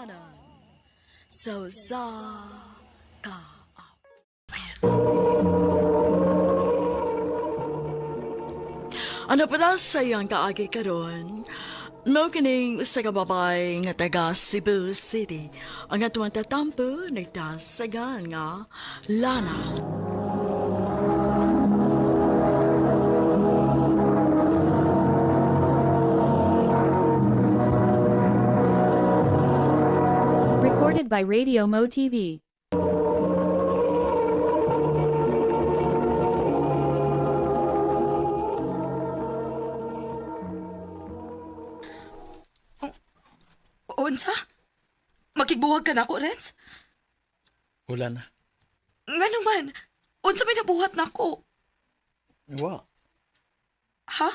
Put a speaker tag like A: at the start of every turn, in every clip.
A: katotohanan. Sa ka.
B: Ano pala sa iyang kaagi karon? Mao kining sa kababay nga taga Cebu City ang atuang tatampo nagtasagan nga Lana.
C: Recorded by Radio Mo TV.
D: Unsa? Makigbuwag ka na ako, Renz?
E: Wala na.
D: Nga naman, unsa may nabuhat na ako?
E: Wa.
D: Ha?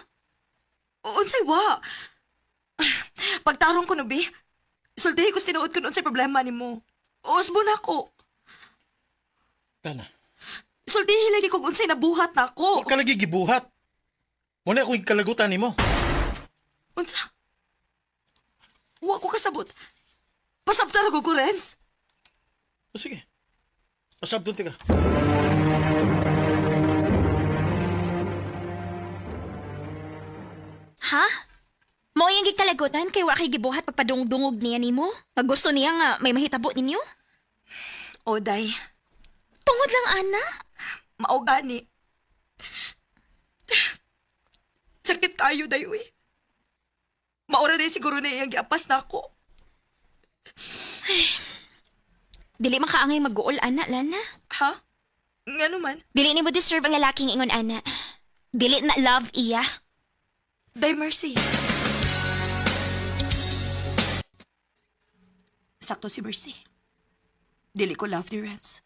D: Unsay wa? Pagtarong ko no, Bi. Sultihin ko tinuod ko unsay problema ni mo. Usbo na ako.
E: Lana.
D: Sultihin lagi kung unsay nabuhat na ako.
E: Huwag ka lagi gibuhat. Muna akong kalagutan ni mo.
D: Unsa? Wa ko kasabot. Pasabtar ako ko, Renz.
E: O sige. Pasabdon ka.
F: Ha? Mao yung gikalagutan kay wa kay gibuhat pagpadungdungog niya nimo? Pag gusto niya nga may mahitabo ninyo?
D: Oday,
F: Tungod lang, ana.
D: mao gani. Sakit kayo, Dayoy. Maura din siguro na iyang giapas na ako.
F: Dili makaangay mag-uol, ana, Lana.
D: Ha? Nga naman.
F: Dili ni mo deserve ang lalaking ingon, ana. Dili na love iya.
D: Day Mercy. Sakto si Mercy. Dili ko love ni Renz.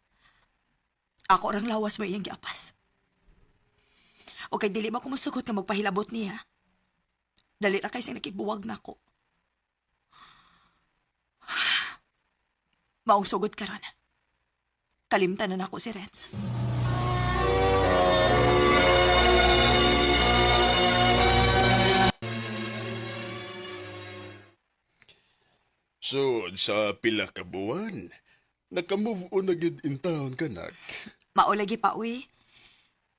D: Ako orang lawas mo iyang giapas. O kay dili ba kumusugot nga magpahilabot niya. Dali na kay siyang nakibuwag na ako. Maong sugod ka ron. Kalimtan na ako si Renz.
G: So, sa pila ka buwan, naka-move on na gid in town ka nak.
D: Maulagi pa, uy.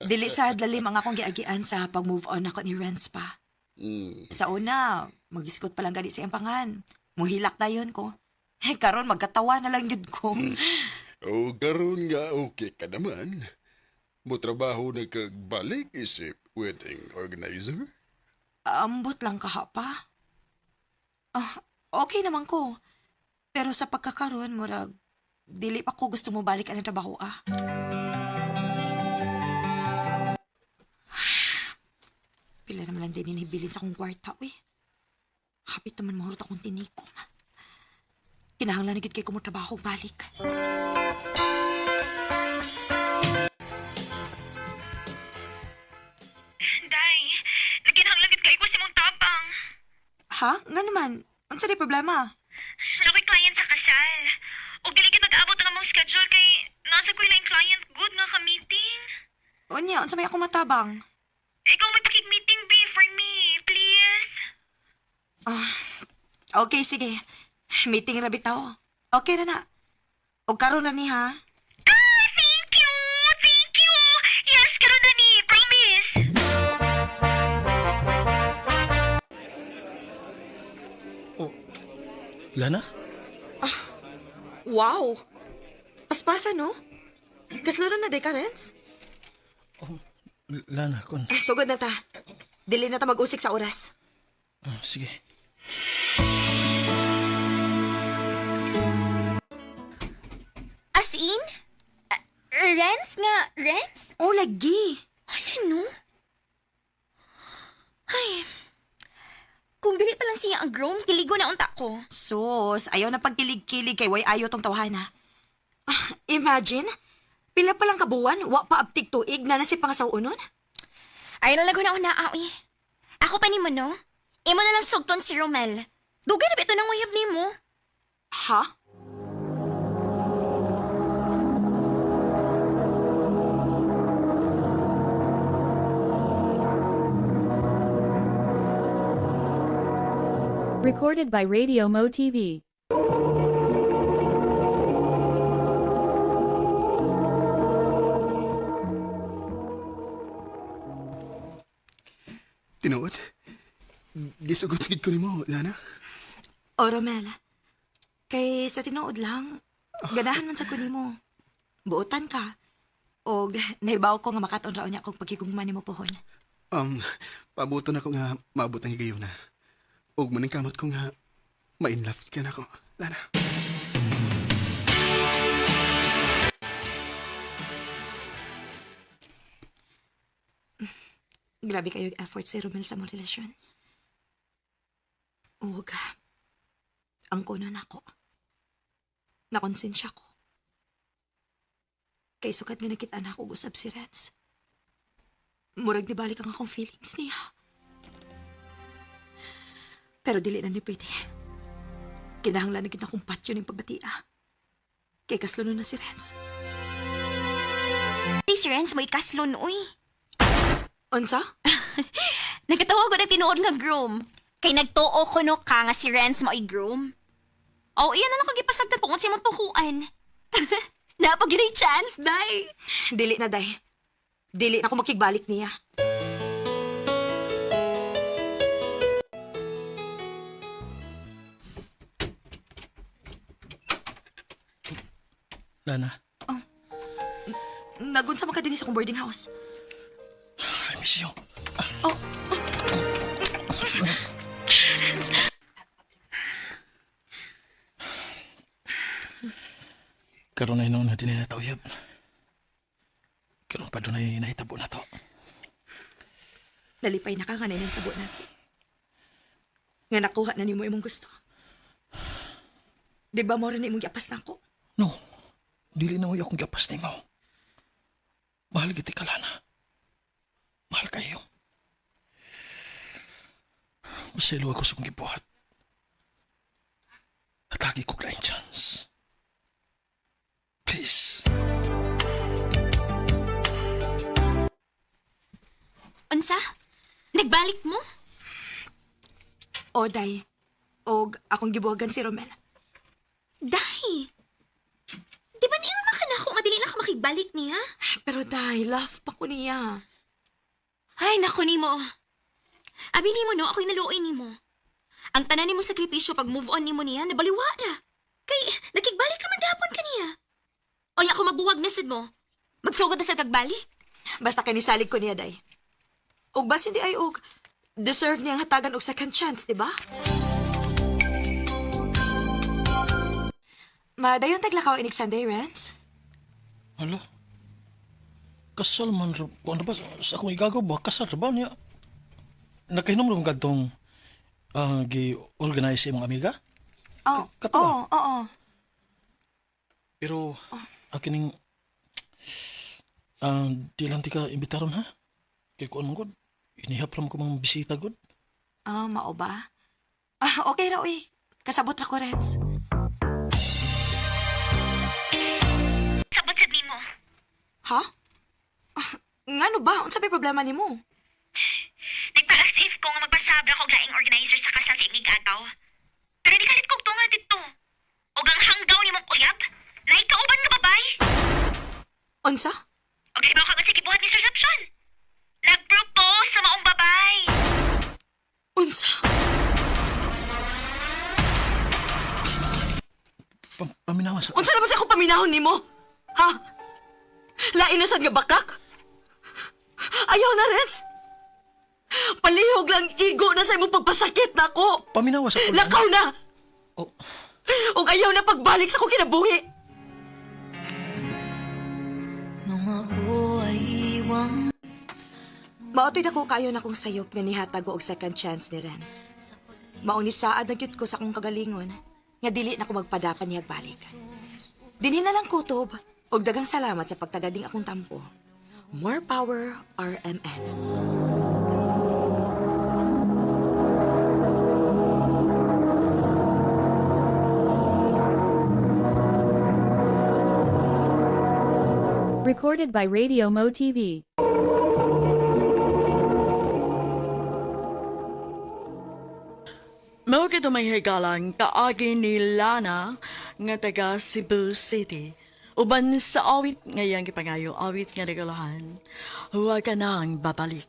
D: Dili sa lalim ang akong giagian sa pag-move on ako ni Renz pa. Sa una, mag-iskot pa lang gani sa iyang pangan. Muhilak na yun ko. Karon magkatawa na lang yun ko.
G: O karon nga okay ka naman. Mo trabaho na kagbalik isip wedding organizer?
D: Ambot lang ka pa. Okay naman ko. Pero sa pagkakaroon, murag, dili pa ko gusto mo balik ang trabaho, Pila naman lang din hinibilin sa akong kwarta, Hapit naman mahurot akong tinikom. Kinahanglan na gid kay ko mo trabaho balik.
F: Day, naginhanglan gid kay ko si mong tabang.
D: Ha? Nga naman. Unsa di problema?
F: Nakoy client sa kasal. O dili gid mag-abot ang among schedule kay nasa ko lang client good nga ka meeting.
D: Unya, unsa may ako matabang?
F: Ikaw may pakig-meeting be for me, please.
D: Okay, sige. Meeting na bitaw. Okay na na. O karon na ni, ha?
F: Thank you! Thank you! Yes, karon na ni. Promise!
E: Lana?
D: Wow! Paspasan, no? Kaslo na day ka, Renz?
E: Lana, kon.
D: Sugod na ta. Dili na ta mag-usik sa oras.
E: Sige.
F: As in? Renz nga, Renz?
D: Oh, lagi.
F: Ano? Ay, kung dili pa lang siya ang groom, kiligo na unta ko.
D: Sus, ayaw na pagkilig-kilig kay way ayo tong tawhana. Imagine, pila pa lang kabuwan, wa pa abtig tuig na si pangasawunon.
F: Ayaw na lang ko na unaawi. Ako pa ni mo, no? Imo na lang sugton si Romel. Dugay na ba ito ng uyab ni mo?
D: Ha?
C: Recorded by Radio Mo TV.
G: Gisugot gid ko nimo, Lana.
D: O, Romel, kay sa tinuod lang, ganahan man sa kunin mo. Buotan ka. O, naibaw ko nga makaton raon niya akong pagkigugman ni mo pohon.
G: Pabuto na ko nga maabot ang higayon na. Ug maning kamot ko nga ma-inlove ka na ko, Lana.
D: Grabe kayo yung effort si Romel sa mong relasyon. Ug, ang kuno na ako. Nakonsensya ko. Kay sukat nga nakita na ako usab si Renz. Murag di balik ang akong feelings niya. Pero dili na ni pwede. Kinahanglan na gid akong patyo ng pagbatia. Kay kaslo na si Renz.
F: Di si Renz mo ikaslon, uy.
D: Unsa?
F: Nagkatawa ko na tinuod nga groom. Kay nagtuo ko no ka nga si Renz mo i-groom. Oh, iyan na lang kagipasagtan po kung siya mong tukuan. Napag yun chance, day.
D: Dili na, day. Dili na ako makigbalik niya.
E: Lana,
D: Nagunsa man ka din sa akong boarding house.
E: I miss you. Karon na hinuon natin na tauyab. Karon pa doon ay nahitabo na to.
D: Nalipay na ka nga na yung tabo natin. Nga nakuha na ni mo imong gusto. Di ba mo rin imong giapas na ako?
E: No, dili na mo akong gapas ni mo. Mahal kita ka, Lana. Mahal kayo. Masilo ako sa kong gibuhat. Hatagi ko laing chance. Please.
F: Unsa? Nagbalik mo?
D: O, day. Og akong gibuhagan si Romel.
F: Day. Di ba niyon ka na ako madili na ka makigbalik niya?
D: Pero day, love pa ko niya.
F: Ay, naku ni mo. Abi ni mo no, ako'y naluoy ni mo. Ang tanan ni mo sakripisyo pag move on ni mo niya, nabaliwa na. Kay, nakigbalik ka man gahapon ka niya. O niya ako mabuwag na sad mo. Magsugod na sa tagbalik.
D: Basta kanisalig ko niya, day. Og bas hindi ay og deserve niyang hatagan og second chance, di ba? Madayon taglakaw inig Sunday, Renz?
E: Hala. Kasal man, kung ano ba, sa akong igagaw ba, kasal ba niya? Nakahinom rin gadtong gi-organize imong amiga?
D: Oo,
E: Katuwa.
D: oo.
E: Pero, akining, di lang ti ka imbitaron, ha? Kaya kung anong god, inihap lang ko mga bisita, god.
D: Mao ba? Okay ra, uy. Kasabot ra ko, Renz.
F: Sabot sad mo.
D: Ha? Ngano ba? Unsa may problema nimo?
F: Nagpa-as if ko nga magpasabra ko laing organizer sa kasal sa imig ataw. Pero di kalit kog tunga dito. O ang hanggaw ni mong uyab, na ikauban nga babay.
D: Unsa?
F: O galibaw ka sa gibuhat ni Sir Sapson. Nag-propose sa maong babay.
D: Unsa?
E: Paminawa sa...
D: Unsa naman sa akong paminahon nimo? Ha? Lain na sad nga bakak? Ayaw na, Renz. Palihog lang igo na sa imong pagpasakit na ako.
E: Paminawa sa...
D: Lakaw na!
E: Oh,
D: Ug ayaw na pagbalik sa akong kinabuhi. Maotoy na ko kayo na kong sayop nga nihatag og second chance ni Renz. Mauni saad na gyud ko sa akong kagalingon nga dili na ko magpadapan niya balik. Dinhi na lang kutob og dagang salamat sa pagtagading akong tampo. More power, RMN.
C: Recorded by Radio Mo TV.
B: Mao kito may higalang kaagi ni Lana nga taga Cebu City. Uban sa awit ngayang gipangayo awit nga regalahan. Huwag ka nang babalik.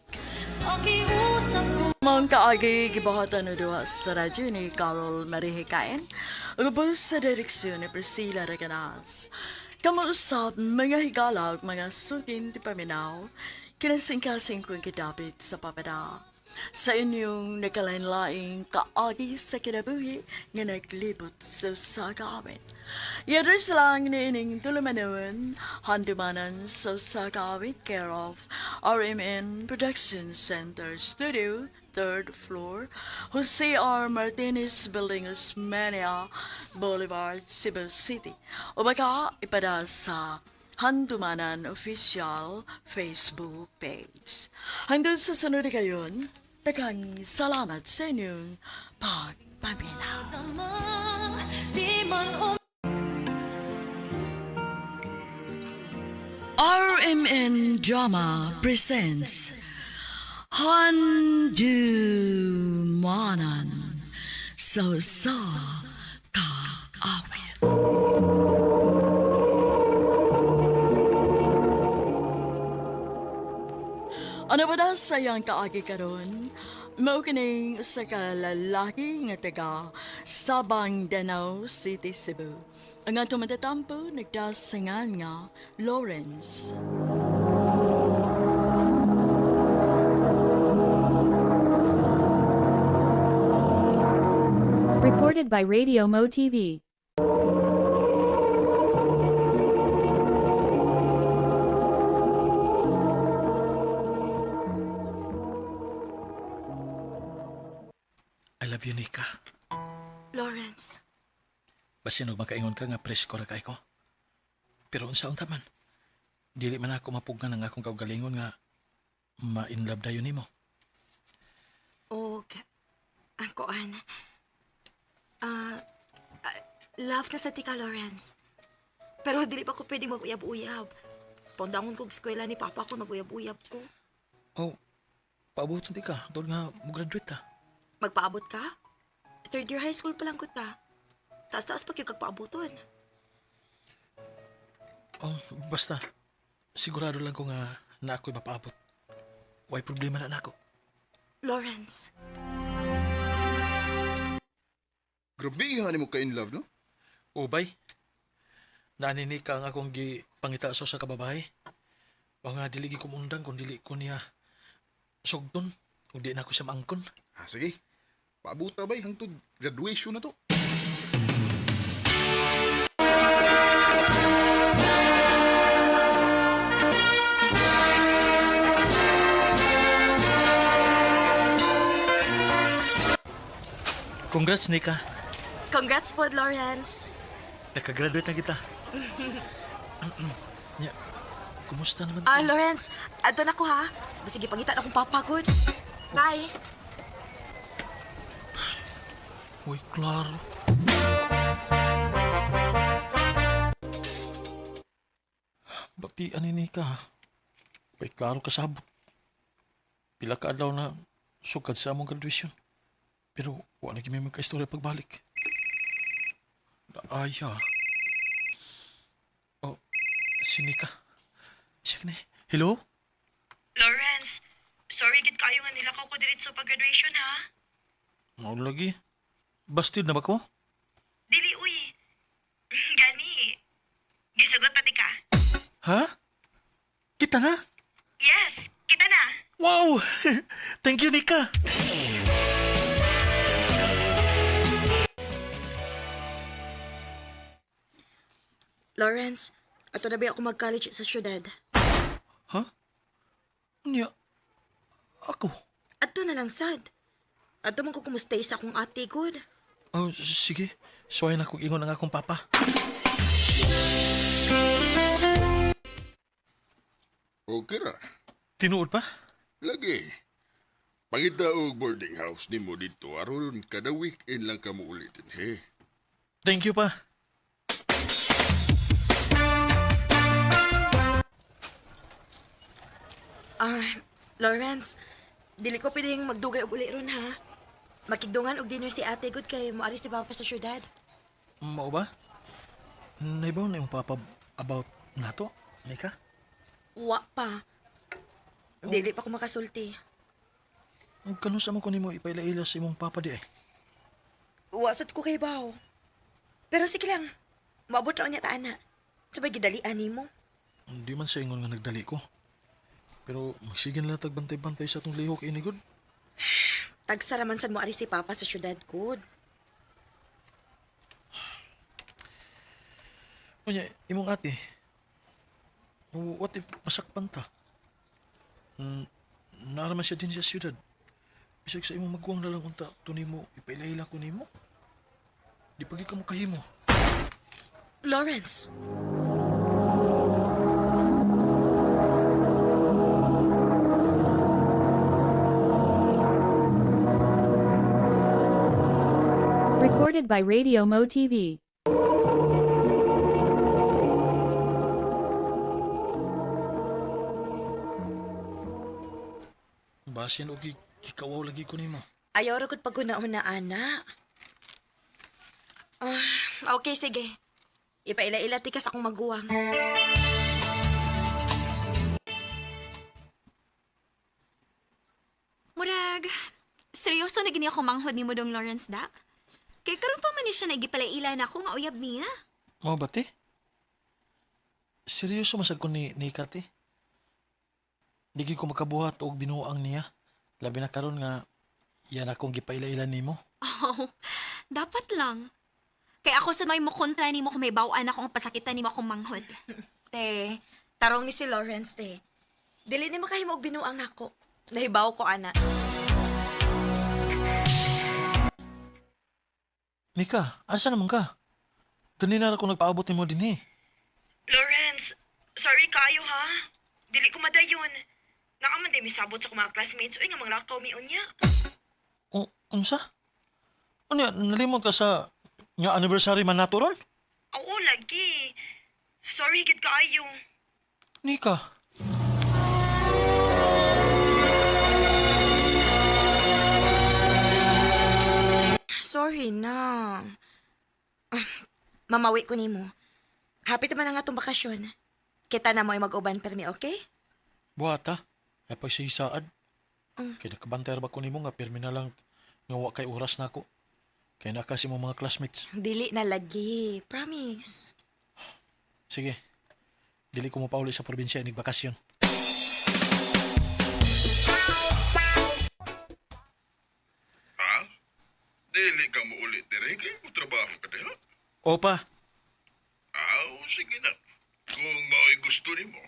A: Pakiusap ko
B: Mga kaagi gibahatan na duha sa radyo ni Carol Marihikain. Agabos sa direksyon ni Priscilla Reganas. Kamuusap mga higalag, mga sukin ti paminaw, kinasingkasing kong kidapit sa papada. Sa inyong nakalain-laing kaagi sa kinabuhi nga naglibot sa sakawit. Yadres lang ni ining tulumanon, handumanan sa sakawit care of RMN Production Center Studio, 3rd floor, Jose R. Martinez Building, Osmania Boulevard, Cebu City. O baka ipada sa Handumanan Official Facebook page. Hanggang sa sunod na kayon, daghang salamat sa inyong pagpaminaw. RMN Drama presents Handumanan sa Kaawit. Ano ba daw sayang kaagi karon? Mao kining usa ka lalaki nga taga Sabang Danau City, Cebu. Ang atong matatampo nagdasangan nga Lawrence.
C: Recorded by Radio Mo TV.
E: I love you, Nika.
D: Lawrence,
E: Basin og makaingon ka nga presko ra kay ko. Pero unsaon taman? Dili man ako mapugnan ang akong kaugalingon nga ma-inlove dayon nimo.
D: og ako love na sa tika, Lawrence. Pero dili pa ko pwede mag-uyab-uyab. Pondangon kog eskwela ni Papa ko mag-uyab-uyab ko.
E: Oh, paabuton di ka. Doon nga mo graduate ta.
D: Magpaabot ka? 3rd year high school pa lang ko ta. Taas-taas pa kayo kagpaaboton.
E: Oh, basta. Sigurado lang ko nga na ako'y mapaabot. Way problema na nako.
D: Lawrence,
G: Grabe ihan mo ka in love, no?
E: O bay, naanini ka nga akong pangitaso sa kababae. O nga dili gi kumundang kung dili ko niya sugdon. Kung di na ako siya maangkon.
G: Ah, sige. Paabuta ba hangtod graduation na to?
E: Congrats, Nika.
D: congrats po, Lawrence.
E: Nakagraduate na kita. Nya, kumusta naman?
D: Lawrence, ato na ko ha. Sige, pangita na akong papagod. Bye.
E: Uy, klaro. Bakti ani Nika, ha? Uy, klaro kasabot. Pila ka adlaw na sukad sa among graduation. Pero wala lagi may magka-istorya pagbalik. Aya. Oh, si Nika. Siya ni. Hello?
F: Lawrence, sorry gid kayo nga nilakaw ko diretso pag graduation ha.
E: Mao lagi. Bastid na ba ko?
F: Dili uy. Gani. Gisugot pati ka.
E: Ha? Kita na?
F: Yes, kita na.
E: Wow! Thank you, Nika.
D: Lawrence, ato na ba ako mag-college sa syudad?
E: Ha? Nya, ako?
D: Ato na lang sad. Ato man ko kumustay sa akong ate, good.
E: Oh, sige. Suwayan ako ingon ng akong papa.
G: Okay ra.
E: Tinuod pa?
G: Lagi. Pangita og boarding house ni mo dito aron kada weekend lang ka mo ulitin, he.
E: Thank you pa.
D: Lawrence, dili ko pwedeng magdugay og uli ron ha. Makigdungan og dinner si ate, good kay moaris si Papa sa syudad.
E: Mao ba? Naibaw na yung papa about nato, Nika?
D: Wa pa. Dili pa ko makasulti.
E: Kano sa mo ko nimo ipailaila sa imong papa di eh.
D: Wasat ko kay Bao. Pero sige lang, maabot raw niya ta, ana. Sabay gidalian nimo.
E: Hindi man sa ingon nga nagdali ko. Pero magsige na lang tagbantay-bantay sa atong lihok inigod.
D: Tagsaraman sad mo ari si Papa sa syudad ko.
E: Unya, imong ate, what if masakpan ta? Naaraman siya din sa siyudad. Bisag sa imong magkuwang na lang unta, ito nimo, ipailaila ko nimo. Di pagi ka mo kahimo.
D: Lawrence!
C: Recorded by Radio Mo TV.
E: Basin o kikawaw lagi ko nimo.
D: Ayaw ra gud paguna-una, ana. Okay, sige. Ipaila-ila ti ka sa akong maguwang.
F: Murag, seryoso na gini ako manghod ni mo dong Lawrence da? Kay karon pa man ni siya nagipalaila na ako nga uyab niya.
E: Mao ba te? Seryoso masag ko ni Kate? Digi ko makabuhat og binuang niya. Labi na karon nga yan akong gipaila-ila nimo.
F: Oh, dapat lang. Kay ako sa may mo kontra ni mo kung may bawaan akong pasakitan ni mo akong manghod.
D: Te, tarong ni si Lawrence, te. Dili ni makahimo og binuang nako. Nahibaw ko, ana.
E: Nika, asa naman ka? Ganina ra ko nagpaabot nimo dinhi.
H: Lawrence, sorry kayo ha. Dili ko madayon. Nakaman din misabot sa mga classmates o nga mga lakaw mi unya.
E: Unsa? Unya, nalimot ka sa nga anniversary man nato ron?
H: Oo, lagi. Sorry, gid kaayo.
E: Nika,
D: Sorry na. Mamawi ko nimo. Hapit naman ang atong bakasyon. Kita na mo ay mag-uban permi, okay?
E: buhata. Ay pagsisaad. Kaya nakabantay ba ko nimo nga pirmi na lang nga wa kay oras na ako. Kaya nakasi mo mga classmates.
D: Dili na lagi. Promise.
E: Sige. Dili ko mo pauli sa probinsya inig bakasyon.
G: Dili ka mo ulit dire kay mo trabaho ka diha.
E: Opa,
G: Sige na. Kung mao'y gusto nimo.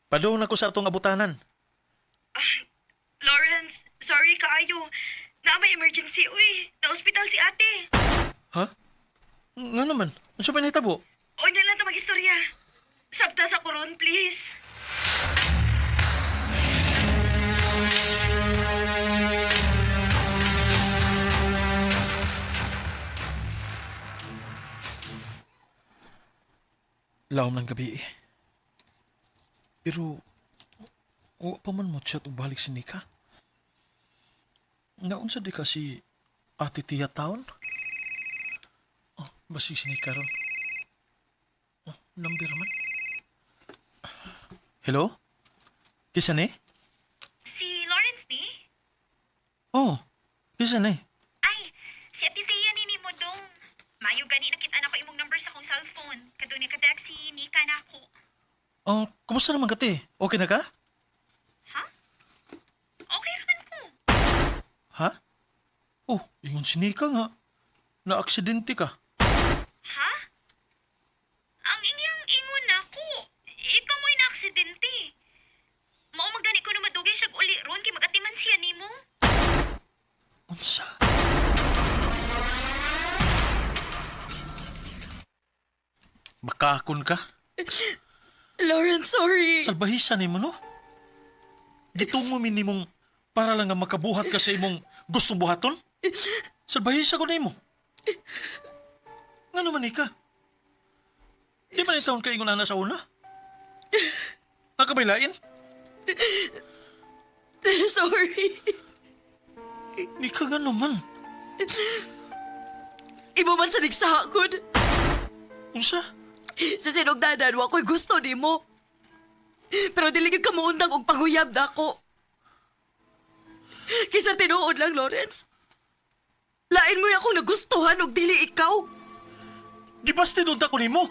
E: padung na ko sa atong abutanan.
H: Lawrence, sorry kaayo. Na may emergency, uy. Na-hospital si ate.
E: Ha? Nga naman. Ano ba nahitabo?
H: O niya lang ta mag-istorya. Sabta sa koron, please.
E: Laom ng gabi eh. Pero, wa pa man mo chat o balik si Nika. Naunsa di ka si Ate Tia Taon? Oh, basi si Nika ron. Oh, number man. Hello? Kisa ni?
F: Si Lawrence ni?
E: Oh, kisa ni?
F: Ay, si Ate Thea ni mo dong. Mayo gani nakita na ko imong number sa akong cellphone. Kadto ni ka-text si Nika na ako.
E: Oh, kumusta naman ka te? Okay na ka?
F: Ha? Okay naman ko.
E: Ha? Oh, ingon si Nika nga. Na-aksidente ka.
F: Ha? Ang inyang ingon na ko. Ikaw mo'y na-aksidente. Mao magani ko na madugay siya uli ron kay magatiman siya nimo.
E: Unsa? Makakon ka?
D: Lawrence, sorry.
E: Salbahisan ni mo, no? Gitungo mi nimong para lang nga makabuhat ka sa imong gustong buhaton? Salbahisa ko na imo. Nga naman ka? Di ba ni taon ka ingon na sa una? Nakabaylain?
D: Sorry.
E: Di ka nga naman.
D: Imo man sa nigsakod.
E: Unsa?
D: Sa sinugdanan, wa ko'y gusto ni mo. Pero dili gyud ka muundang og panguyab na ako. Kisa tinuod lang, Lawrence. Lain mo ako nagustuhan og dili ikaw.
E: Di ba tinunta ko nimo?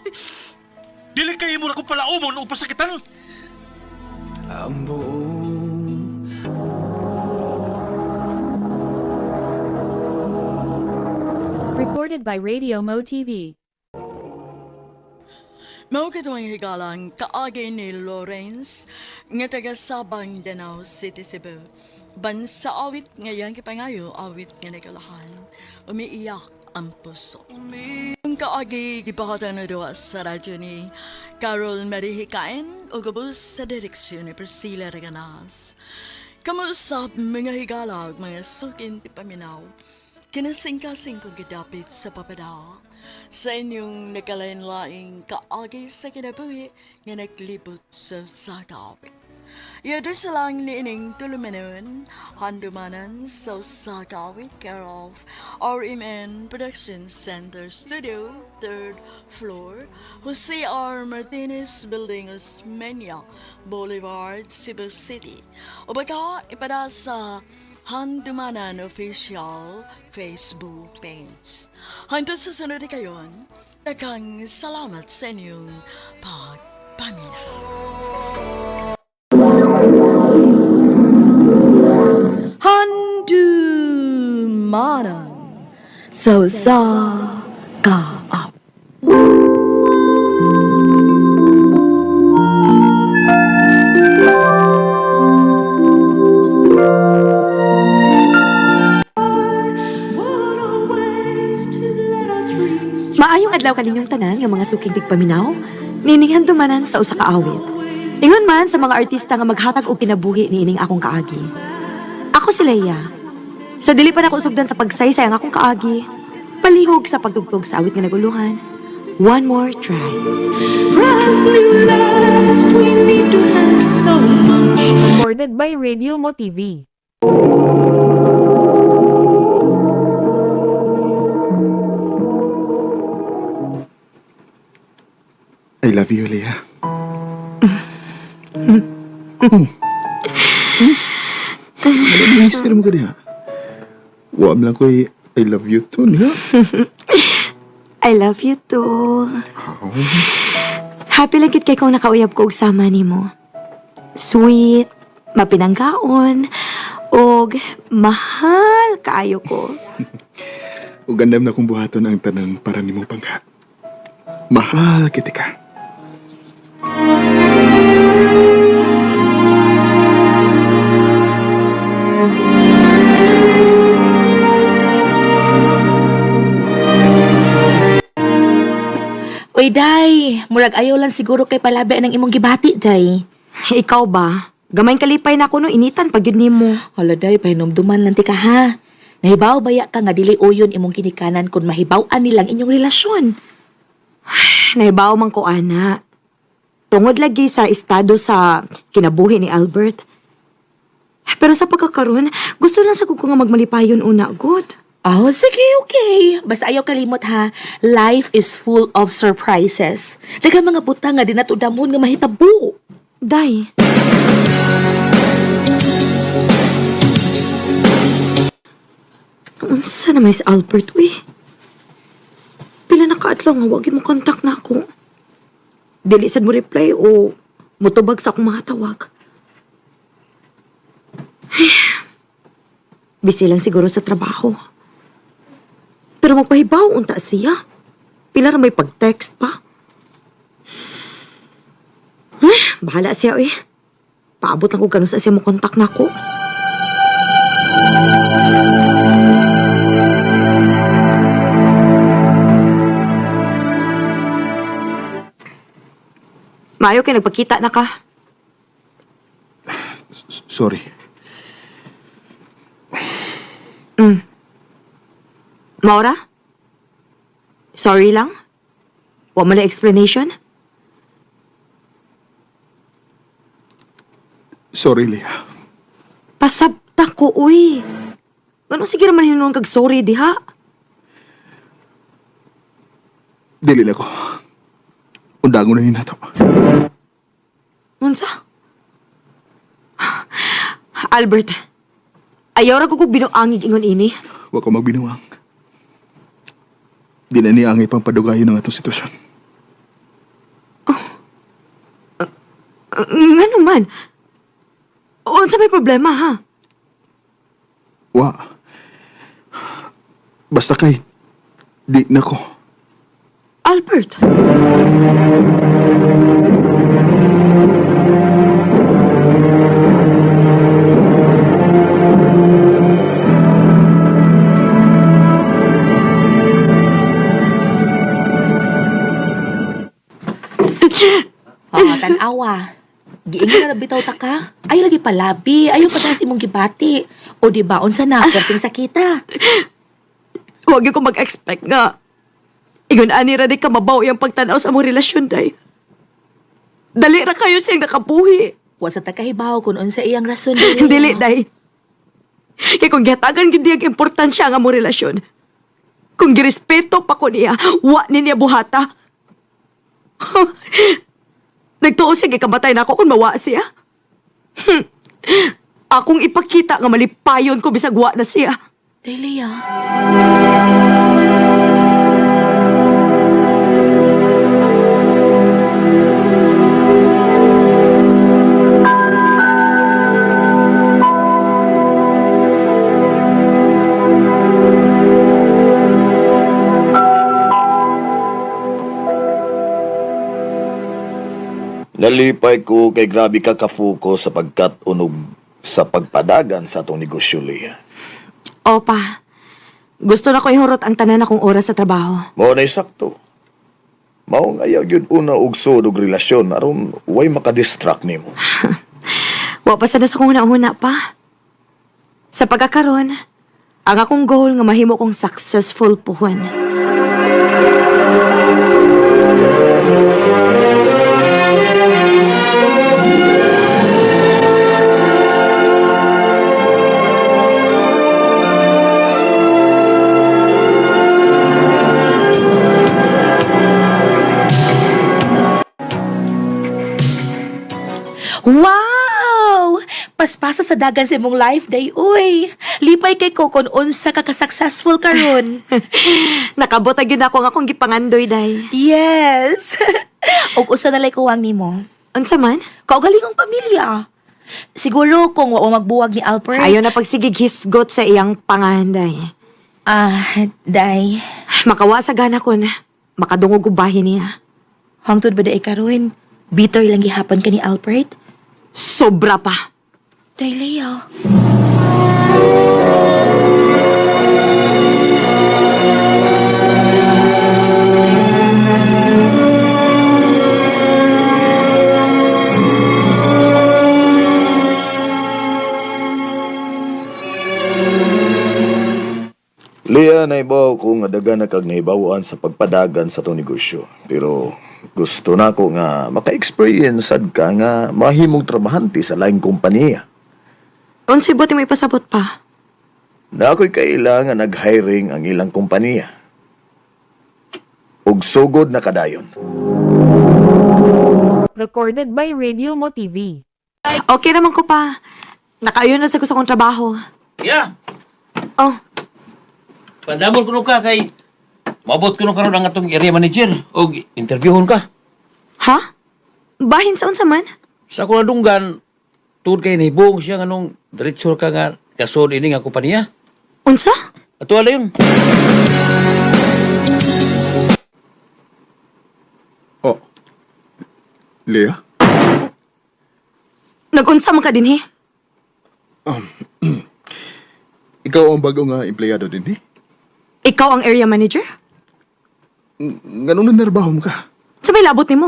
E: Dili kayo mo na kong palaumon o pasakitan.
C: Recorded by Radio Mo TV.
B: Mao katong higalang kaagi ni Lawrence nga taga Sabang Danau City, Cebu. Bansa awit ngayon kipangayo awit nga nagalahan. Umiiyak ang puso. Ang kaagi gipakatan na doon sa radyo ni Carol Marihikain o gabos sa direksyon ni Priscilla Reganas. Kamusap mga higalag, mga sukin ti paminaw. Kinasingkasing kong gidapit sa papada sa inyong nakalain-laing kaagi sa kinabuhi nga naglibot sa sakawit. Yador sa lang ni ining tulumanon, handumanan sa sakawit care of RMN Production Center Studio, 3rd floor, Jose R. Martinez Building, Osmeña Boulevard, Cebu City. O baka ipada sa Handumanan Official Facebook page. Hangtod sa sunod kayon, daghang salamat sa inyong pagpaminaw.
A: Handumanan sa kaap.
D: Maayong adlaw kaninyong tanan nga mga suking tigpaminaw, nininghan tumanan sa usa ka awit. Ingon man sa mga artista nga maghatag og kinabuhi ni ining akong kaagi. Ako si Leia. Sa dili pa nako usugdan sa pagsaysay ang akong kaagi, palihog sa pagtugtog sa awit nga naguluhan. One more try.
C: Recorded by Radio Mo TV.
I: I love you, Leah. Nais ka naman ka diha. Wam lang ko'y I love you too, niya.
D: I love you too. Happy lang kit kay kong nakauyab ko og sama nimo. Sweet, mapinanggaon, og mahal kaayo ko.
I: O gandam na kong buhaton ang tanan para nimo pangka. Mahal kita ka.
J: Uy, Day. Murag ayaw lang siguro kay palabi ng imong gibati, Day.
D: Ikaw ba? Gamay kalipay na ako no initan pag yun nimo.
J: Hala, Day. Pahinomduman lang ti ka, ha? Nahibaw baya ka nga dili uyon imong kinikanan kung mahibaw-an nilang inyong relasyon.
D: Nahibaw man ko, ana. Tungod lagi sa estado sa kinabuhi ni Albert. Pero sa pagkakaroon, gusto lang sa kuko nga magmalipayon una, good.
J: Oh, sige, okay. Basta ayaw kalimot, ha? Life is full of surprises. Daghang mga butang nga dinatudamon nga mahitabo.
D: Day. Unsa naman si Albert, uy? Pila na kaadlaw nga wagin mo kontak na ako. Dili sad mo reply o mutubag sa akong mga tawag. Busy lang siguro sa trabaho. Pero magpahibaw unta siya. Pila ra may pag-text pa. Bahala siya, eh. Paabot lang ko ganun sa siya mo kontak na ako. Maayo kayo, nagpakita na ka.
I: Sorry.
D: Maura? Sorry lang? Wa mo na explanation?
I: Sorry, Leah.
D: Pasabta ko, uy. Ano sige naman hinuang kag sorry, diha?
I: Dili na ko. Undangon na ni nato.
D: Unsa? Albert, ayaw ra ko kung binuangig ingon ini.
I: Wa ko magbinuang. Di na niya angay pang padugayon ng atong sitwasyon.
D: Nga naman. Unsa may problema, ha?
I: Wa. Basta kay di na ko.
D: Albert.
J: Tanawa. Giingin na bitaw ta ka. Ay lagi palabi. Ayaw pa si mong gibati. O di baon sa na, perting sakita.
D: Huwag ko mag-expect nga. Ingon ani ra di ka mabaw yung pagtanaw sa mong relasyon, day. Dali ra kayo siyang nakabuhi.
J: Wa sa takahibaw kung unsa iyang rason.
D: Dili, day. Kaya kung gihatagan gindi ang importansya nga mong relasyon, kung girespeto pa ko niya, wa ni niya buhata. Nagtuo siya ikamatay na ako kung mawa siya. Akong ipakita nga malipayon ko bisag wa na siya.
J: Delia.
K: Nalipay ko kay grabe ka ka-focus sa pagkat-unog sa pagpadagan sa atong negosyo, Leah.
D: Opa, gusto na ko ihurot ang tanan akong oras sa trabaho.
K: Mao na sakto. Maong ayaw yun una og sud og relasyon aron way makadistract nimo.
D: Wa pa sana sa kong huna pa. Sa pagkakaroon, ang akong goal nga mahimo kong successful puhon.
J: Wow! Paspasa sa dagan sa imong life day, uy. Lipay kay ko kung unsa ka ka-successful karon.
D: Nakabot gyud ako nga akong gipangandoy, day.
J: Yes. Og usa na lay kuwang nimo.
D: Unsa man?
J: Kaugalingong pamilya. Siguro kung wa magbuwag ni Albert.
D: Ayaw na pagsigig hisgot sa iyang panganday.
J: Day.
D: Makawa sa gana ko na. Makadungog ubahin niya.
J: Hangtod ba day karon? Bitter lang gihapon ka ni Albert?
D: Sobra pa.
J: Day, Leo.
K: Leah, naibaw ko nga daga na kag naibawaan sa pagpadagan sa itong negosyo. Pero gusto na ko nga maka-experience sad ka nga mahimong trabahante sa laing kompanya.
D: Unsay buti may pasabot pa?
K: Na ako'y kailangan nag-hiring ang ilang kompanya. Ug sugod na kadayon.
C: Recorded by Radio Mo TV.
D: Okay naman ko pa. Nakaayon na sa gusto kong trabaho.
E: Yeah.
D: Oh,
E: Pandamol ko ka kay mabot ko karon ang atong area manager o interviewon ka.
D: ha? Bahin sa unsa man?
E: Sa ako nadunggan, tuod kay nahibong siya nganong diretsor ka nga kasod ini nga kompanya.
D: Unsa?
E: Ato ala yun.
I: Oh. Leah?
D: Nagunsa man ka dinhi?
I: Ikaw ang bago nga empleyado din eh.
D: Ikaw ang area manager?
I: Ganun na nerbaho ka.
D: Sa may labot nimo?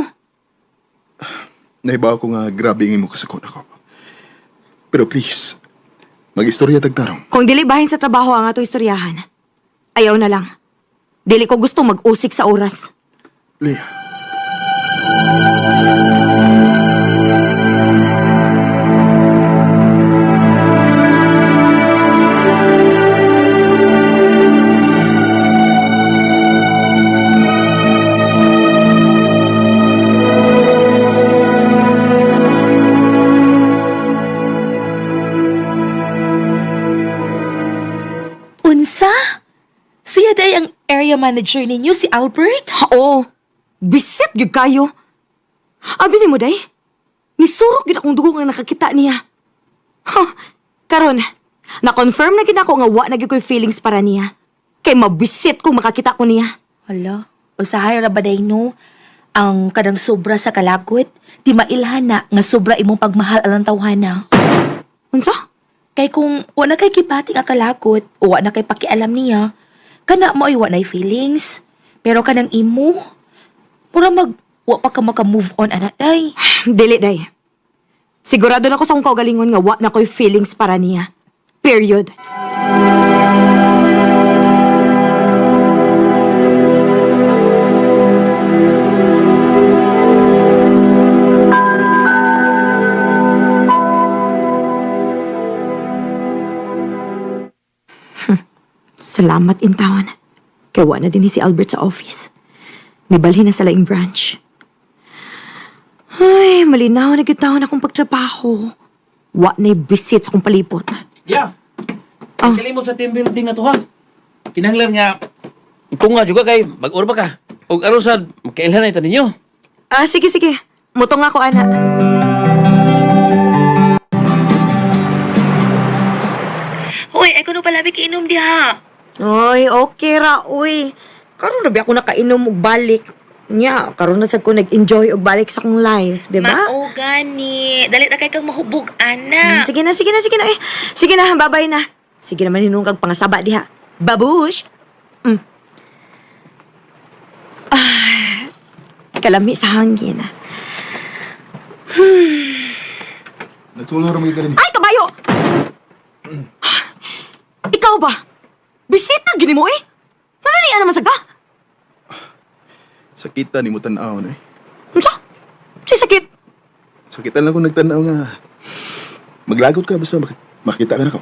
I: Nahibaw ko nga grabe ingin mo kasakot ako. Pero please, mag-istorya tagtarong.
D: Kung dili bahin sa trabaho ang ato istoryahan, ayaw na lang. Dili ko gusto mag-usik sa oras.
I: Leah.
J: Unsa? Siya day ang area manager ninyo, si Albert?
D: Oo. Bisit gyud kayo. Abi ni mo day. Nisurok gid akong dugo nga nakakita niya. Karon, na-confirm na gid ako nga wa na gyud ko'y feelings para niya. Kay mabisit kung makakita ko niya.
J: Hala, usahay ra ba day no? Ang kadang sobra sa kalagot, di mailhan na nga sobra imong pagmahal alang tawhana.
D: Unsa?
J: Kay kung wala kay kipati nga kalagot o wala kay pakialam niya, kana mo ay wala feelings. Pero kanang imo, pura wa pa ka maka-move on, anak day.
D: Dili day. Sigurado na ko sa akong kaugalingon nga wa na ko'y feelings para niya. Period. Salamat in town. Kaya wa na din si Albert sa office. Nibalhin na sa laing branch. Ay, malinaw na gitawon akong pagtrabaho. Wa na'y bisit sa kong palipot.
L: Yeah.
D: Ah.
L: Kalimot sa team building na to ha. Kinanglan nga, kung nga juga kay mag-orba ka. O aron sa magkailhan na ito ninyo.
D: Sige. Mutong ako, ana.
J: Hoy, ay kuno palabik inom diha.
D: Oy, okay ra, uy. Karon na ba ako nakainom og balik? Nya, karon na sad ko nag-enjoy og balik sa akong life, di ba?
J: Mao gani. Dali na kay kang mahubog, ana.
D: Sige na. Sige na, babay na. Sige naman hinung kag pangasaba diha. Babush! Kalami sa hangin.
I: Nagsulong ramay ka rin.
D: Ay, kabayo! Ikaw ba? Bisita gini mo eh? Nananiya naman saga?
I: Sakitan ni mo tanaw na eh.
D: Unsa? Si sakit?
I: Sakitan lang kung nagtanaw nga. Maglagot ka basta makita ka na ko.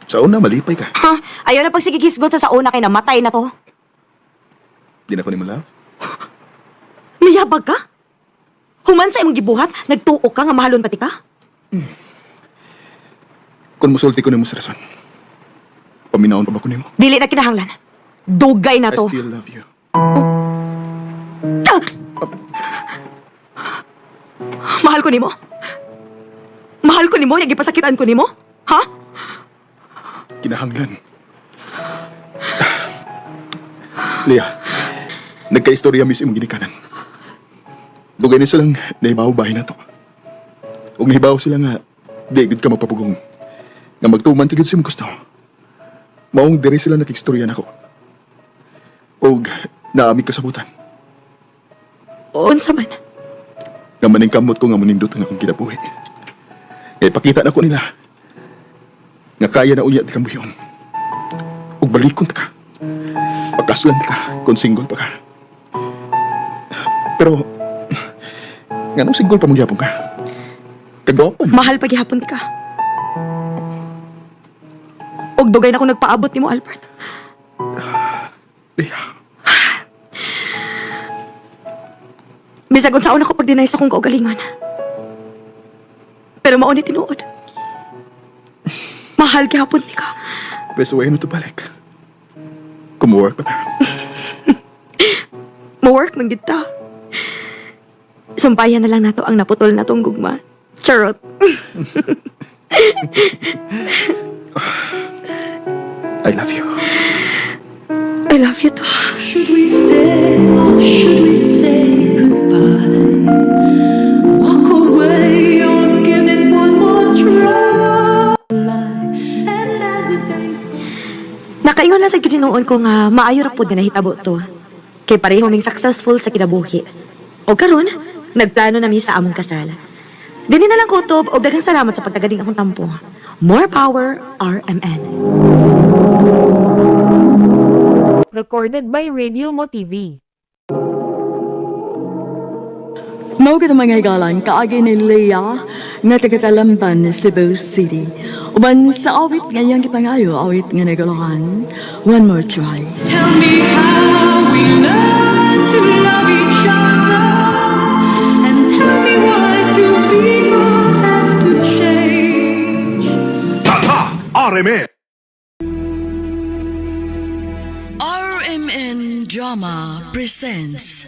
I: Sa una, malipay ka.
D: Ha? Ayaw na pagsigigisgot sa una kay namatay na to.
I: Di na ko ni mo love.
D: Mayabag ka? Human sa imong gibuhat, nagtuo ka nga mahalon pati ka?
I: Kung musulti ko ni mo sa rason. Paminaon pa ba ko ni mo?
D: Dili na kinahanglan. Dugay na
I: I
D: to.
I: still love you.
D: Mahal ko nimo? Mahal ko nimo? Yung ipasakitan ko nimo? Ha?
I: Kinahanglan. Leah, nagka-istorya mis imong ginikanan. Dugay na silang nahibaw bahay na to. Ug nahibaw sila nga, di gud ka magpapugong. Nga magtuman tigid sa imong gusto. Maong diri sila nakikstorya na ko. Og naamig kasabutan.
D: Unsa man?
I: Nga maning kamot ko nga munindot ang akong kinabuhi. Kaya pakita na ko nila nga kaya na unya di kang buyon. Ug balikon ka. Pagkasulan ka kung single pa ka. Pero, nga nung single pa magyapon ka? Kagwapan.
D: Mahal paghihapon ka. Og dugay na ako nagpaabot nimo, Albert. Bisag unsaon ako pag-deny sa kong kaugalingon. Pero mao ni tinuod. Mahal gihapon ni ka.
I: Pero way na to balik. Kumuwork pa na.
D: Mo-work man gid ta. Sumpayan na lang nato ang naputol na tong gugma. Charot.
I: I love you.
D: I love you too.
A: Should we stay or should we say goodbye? Walk away or give it one more try. And as the days go
D: Nakaingon lang sa gininuon ko nga maayo ra pud nga nahitabo to. Kay pareho ming successful sa kinabuhi. O karon, nagplano na mi sa among kasal. Dini na lang kutob og daghang salamat sa pagtagaling akong tampo. More power, RMN.
C: Recorded by Radio Mo TV.
B: Mao ka mga higalan kaagi ni Leah nga taga-Talamban, Cebu City. Uban sa awit ngayang gipangayo, awit nga nagalohan. One more try.
A: tell me how we learn to love each other, and tell me why do people have to change.
M: Tatak RMN.
B: Drama presents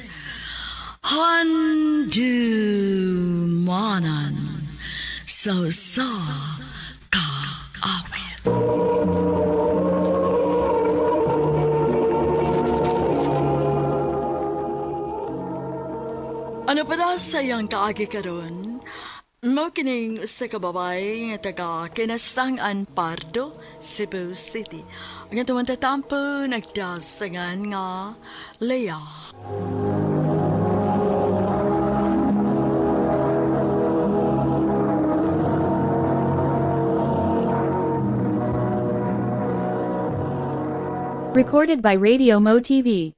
B: Handumanan Sa Ka Awit. Ano pala sayang kaagi karon? Mao kining usa ka babae nga taga Kinastangan Pardo, Cebu City. Ang tuman tatampo nagdasangan nga Leah.
C: Recorded by Radio Mo TV.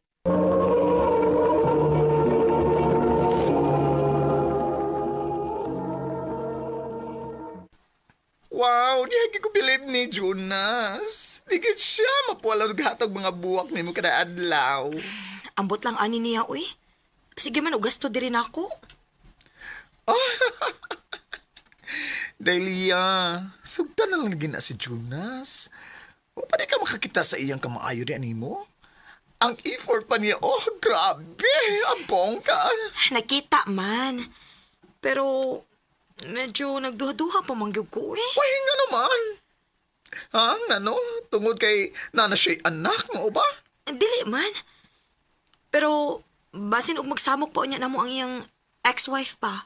K: Wow, di ko bilib ni Jonas. Di ka siya mapuwala hatag mga buwak ni mo kada adlaw.
D: Ambot lang ani niya, uy. Sige man, ugasto di rin ako.
K: Delia, sugta na lang gina si Jonas. O pa di ka makakita sa iyang kamaayo di animo? Ang effort pa niya, oh, grabe, abong ka.
D: Nakita man. Pero medyo nagduha-duha pa mangyog ko, eh.
K: Why nga naman? Ha, nano? Tungod kay nana siya'y anak mo ba?
D: Dili man. Pero basin og magsamok pa niya namo ang iyang ex-wife pa.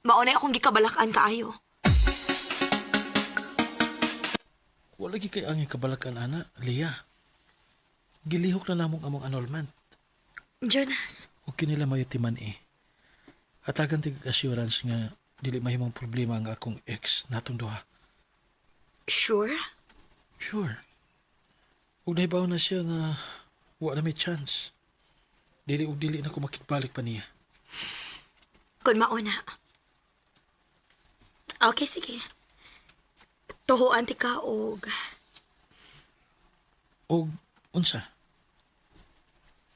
D: Maunay akong gikabalakan kaayo.
E: Wala gi kay angin kabalakan ana, Leah. Gilihok na namong among annulment.
D: Jonas,
E: O kinila mayo timan eh. Hatagan tig assurance nga dili mahimong problema nga akong ex natong duha.
D: sure?
E: Sure. Ug nahibaw na siya nga wa na may chance. Dili na ko makibalik pa niya.
D: Kung mauna. Okay, sige. Tuhuan ti ka og
E: Og unsa?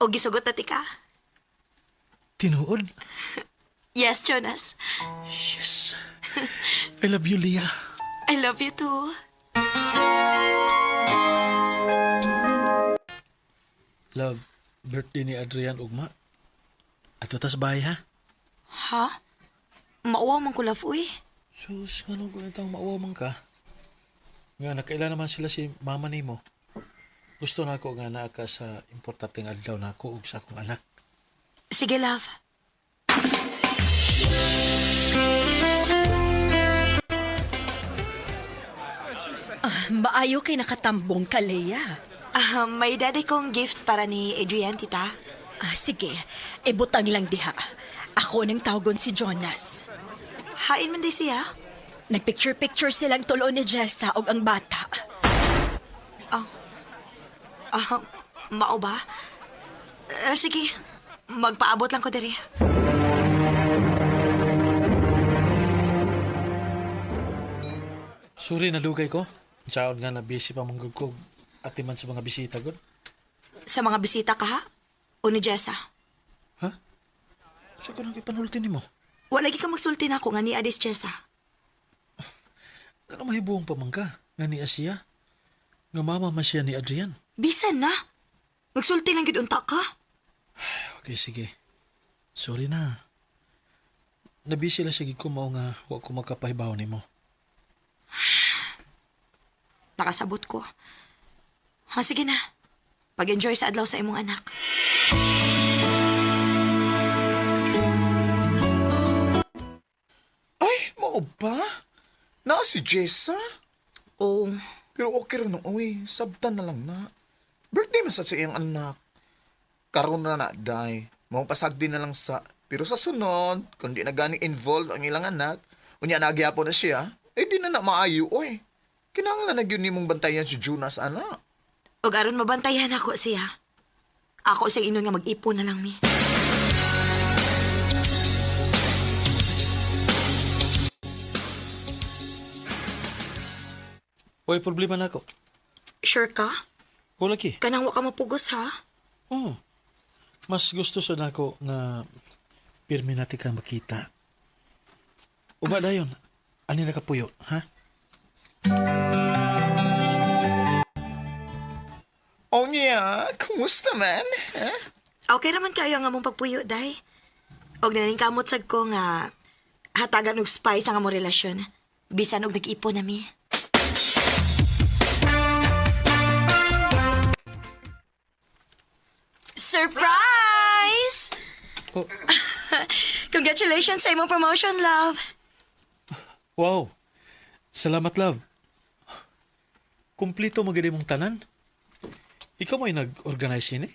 D: gisugot na ti ka.
E: Tinuod?
D: Yes, Jonas.
E: Yes. I love you, Leah.
D: I love you too.
E: Love, birthday ni Adrian ugma. Ato tas bahay ha?
D: Ha? Mauwa man ko love, uy.
E: Sus, anong kunitang mauwa man ka? Nga, nakaila naman sila si mama ni mo. Gusto na ako nga naa ka sa importanteng adlaw na ako ug sa akong anak.
D: Sige, love.
B: Maayo kay nakatambong ka, Leah.
D: May daddy kong gift para ni Adrian, tita.
B: Sige, ibutang lang diha. Ako nang tawgon si Jonas.
D: Hain man di siya.
B: Nagpicture-picture silang tulo ni Jessa og ang bata.
D: Mao ba? Sige, magpaabot lang ko diri.
E: Sorry, nalugay ko. Saon nga na busy pa manggug ko at man sa mga bisita gud.
D: Sa mga bisita ka, ha? O ni Jessa?
E: Ha? Sa ko nang ipanulti nimo?
D: Wala lagi ka magsulti na ako nga ni Adis Jessa.
E: Kano mahibuong pa man ka nga ni Asia? Nga mama man siya ni Adrian.
D: Bisan na. Magsulti lang gid unta ka.
E: Okay, sige. Sorry na. Nabisi lang sige ko mao nga wa ko magkapahibaw nimo.
D: Nakasabot ko. Sige na. Pag-enjoy sa adlaw sa imong anak.
K: Ay, mao ba? Na si Jessa?
D: Oh,
K: Pero okay rin uy, sabtan na lang na. Birthday man sa iyang anak. Karon na na, day. Mau pasagdi na lang sa... Pero sa sunod, kung di na gani involved ang ilang anak, unya nagyapo na siya, di na maayo, oy. Kinahanglan na gyud nimong bantayan si Jonas, anak.
D: og aron mabantayan ako siya. Ako sa inon nga mag-ipon na lang mi.
E: Oy, problema na ako.
D: Sure ka?
E: O laki.
D: Kanang wa ka mapugos, ha?
E: Oh. Mas gusto sa nako nga pirmi natin kang makita. Uba dayon. Ani na kapuyo, ha?
K: O niya, kumusta man? Ha?
D: Okay naman kayo nga mong pagpuyo, day. Og naningkamot sad ko nga hatagan og spice ang among relasyon. Bisan og nag-ipo na mi. Surprise!
E: Oh.
D: Congratulations sa imong promotion, love.
E: Wow. Salamat, love. Kumplito mo gini mong tanan. Ikaw mo'y nag-organize yun eh.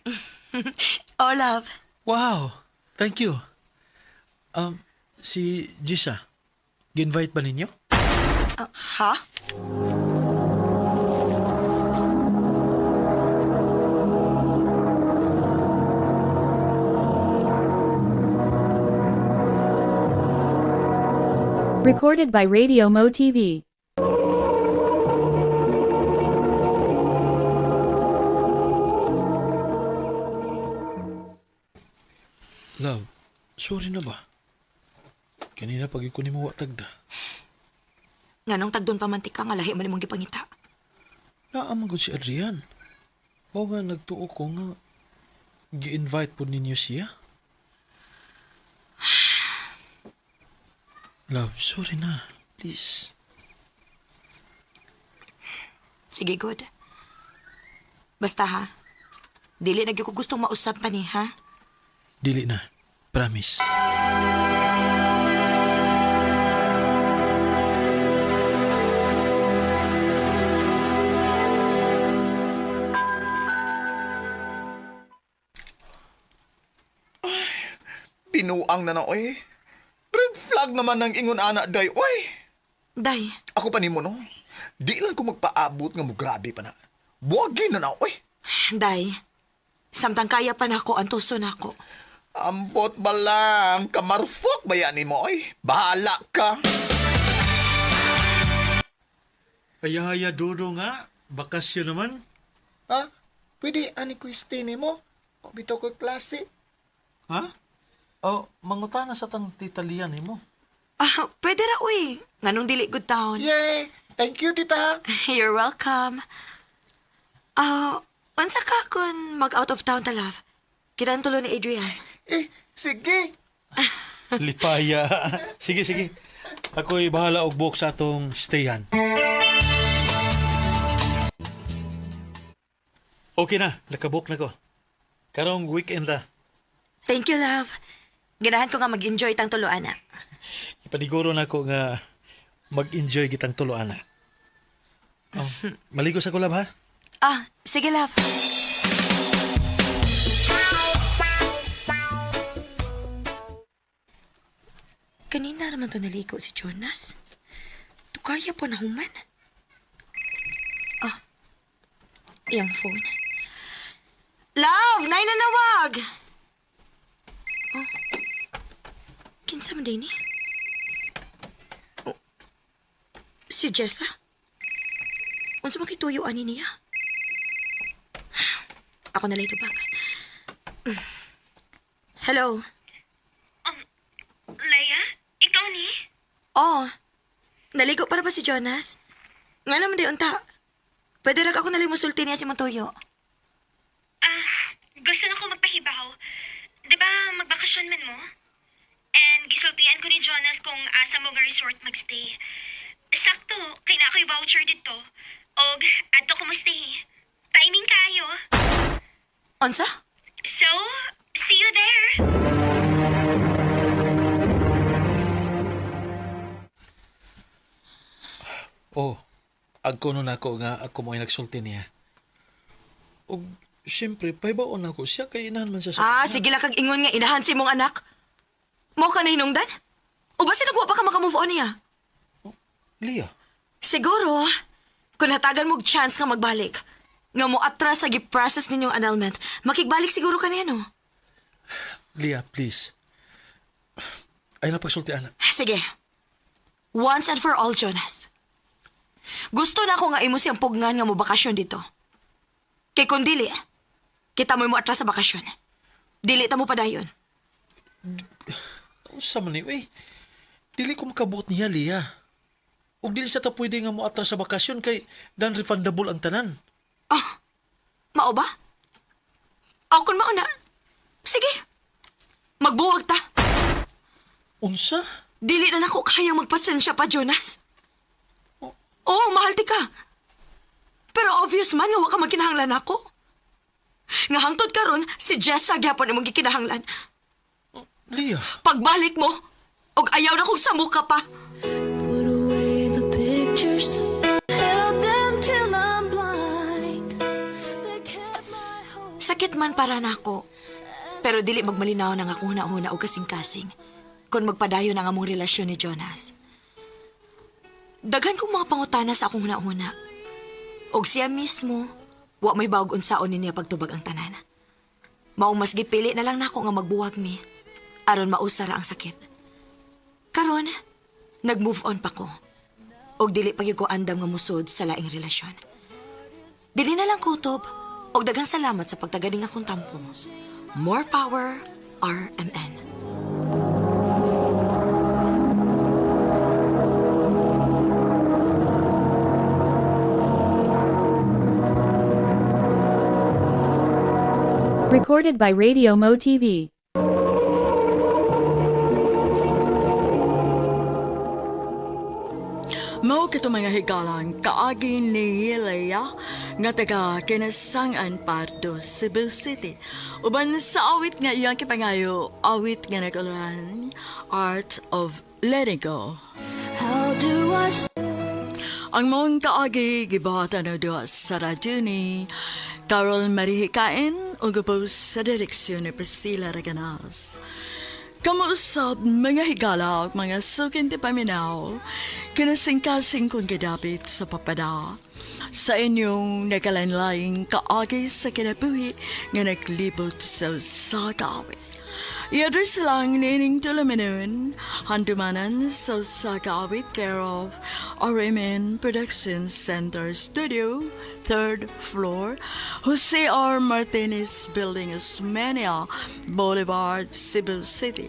D: Oh, love.
E: Wow. Thank you. Si Gisa, gi-invite ba ninyo?
D: Ha?
C: Recorded by Radio Mo TV.
E: Love, sorry na ba? Kanina pag iko ni mo watagda.
D: Nganong tagdon pa mantika nga lahi man imong gipangita.
E: Naamagod si Adrian. Mao nga nagtuo ko nga gi-invite po ninyo siya. Love, sorry na. Please.
D: Sige, good. Basta ha, dili na gyud ko gustong mausap pa ni, ha?
E: Dili na. Promise.
K: Pinuang na oy. Red flag naman ng ingon anak, day, oy.
D: Day,
K: Ako pa nimo no. Di lang ko magpaabot nga mo grabe pa na. Buwagin na oy.
D: day. Samtang kaya pa nako ang tuso nako.
K: Ambot ba lang, kamarfok bayanin mo, oy. Bahala ka.
E: Haya-haya dodo nga. Bakasyon naman.
K: Ha? Pwede ani ko stay nimo? O bitaw ko klase.
E: Ha? Oh, mangutana sa tang titalian mo.
D: Ah, pwede ra, uy. Nganong dili good town.
K: Yay! Thank you, tita.
D: You're welcome. Unsa ka kung mag-out of town ta, love? Kidan tulo ni Adrian.
K: Sige.
E: Lipaya. Sige, sige. Ako'y bahala og book sa atong stayan. Okay na, nakabook na ko. Karong weekend na.
D: Thank you, love. Ganahan ko nga mag-enjoy tang tulo, ana.
E: Ipaniguro na ko nga mag-enjoy kitang tulo, ana. Maligo sa kulab, ha?
D: Sige, love. Kanina naman to naligo si Jonas. Tukaya po na human. Iyang phone. Love! Nay na nawag! Kinsa man din ni? Si Jessa? Unsa man kituyo ani niya? Ako na late back. Hello?
H: Leia? Ikaw ni?
D: Oh, naligo para ba si Jonas? Nga naman di unta. Pwede rin ako nalimusulti niya si Montoyo.
H: Gusto na ko magpahibaw. Diba magbakasyon man mo? And gisultian ko ni Jonas kung asa mo nga resort magstay. Sakto, kay na ako'y voucher dito. Og, adto ko mo stay. Timing kayo.
D: Onsa?
H: So, see you there.
E: Oh, agkono na ako nga ako mo'y nagsulti niya. O, siyempre, paibaon ako siya kay inahan man siya sa...
D: Sige lang kag ingon nga inahan si mong anak. Mao ka na hinungdan? O ba sinagwa pa ka makamove on niya?
E: Lia,
D: Siguro, kung hatagan mo chance ka magbalik, nga mo atras sa giprocess ninyong annulment, makigbalik siguro ka niya, no?
E: Lia, please. Ay na pagsulti, anak.
D: Sige. Once and for all, Jonas. Gusto na ko nga imo siyang pugngan nga mo bakasyon dito. Kay kung dili, kita mo atras sa bakasyon. Dili ta mo padayon.
E: Sa man eh. Dili ko makabuot niya, Lia. O dili sa ta pwede nga mo atras sa bakasyon kay dan refundable ang tanan.
D: Mao ba? Ako kun mao na. Sige. Magbuwag ta.
E: Unsa?
D: Dili na nako kayang magpasensya pa, Jonas. Oo, mahal ti ka. Pero obvious man nga wa ka magkinahanglan ako. Nga hangtod karon si Jessa gyapon imong gikinahanglan.
E: Leah.
D: Pagbalik mo, og ayaw na kong samuka pa.
A: Put away the pictures, held them till I'm blind. They kept my hope.
D: Sakit man para nako. Pero dili magmalinaw na nga akong huna-huna o kasing-kasing kung magpadayon ang among relasyon ni Jonas. Daghan kong mga pangutana sa akong huna-huna. Og siya mismo, wa may bawag unsaon niya pagtubag ang tanan. Maong mas gipili na lang nako nga magbuwag mi, aron mausara ang sakit. Karon, nag-move on pa ko. Og dili pa gyud ko andam nga musod sa laing relasyon. Dili na lang kutob, og daghang salamat sa pagtaganing akong tampo. More power, RMN.
C: Recorded by Radio Mo TV.
B: Mao kito mga higalang kaagi ni Leia nga taga Kinasangan Pardo, Cebu City. Uban sa awit nga iyang kipangayo, awit nga naguluhan, Art of Letting Go.
A: How do I
B: Ang mong kaagi gibahatan na doon sa radyo ni Carol Marihikain o gabos sa direksyon ni Priscilla Raganas. Kamuusap mga higala at mga sukin ti paminaw, kinasingkasing kong kadapit sa papada, sa inyong nakalanlaing kaagi sa kinabuhi nga naglibot sa kawit. I-address lang nining tulaminun, handumanan sa kawit care of RMN Production Center Studio, 3rd floor, Jose R. Martinez Building, Osmeña Boulevard, Cebu City.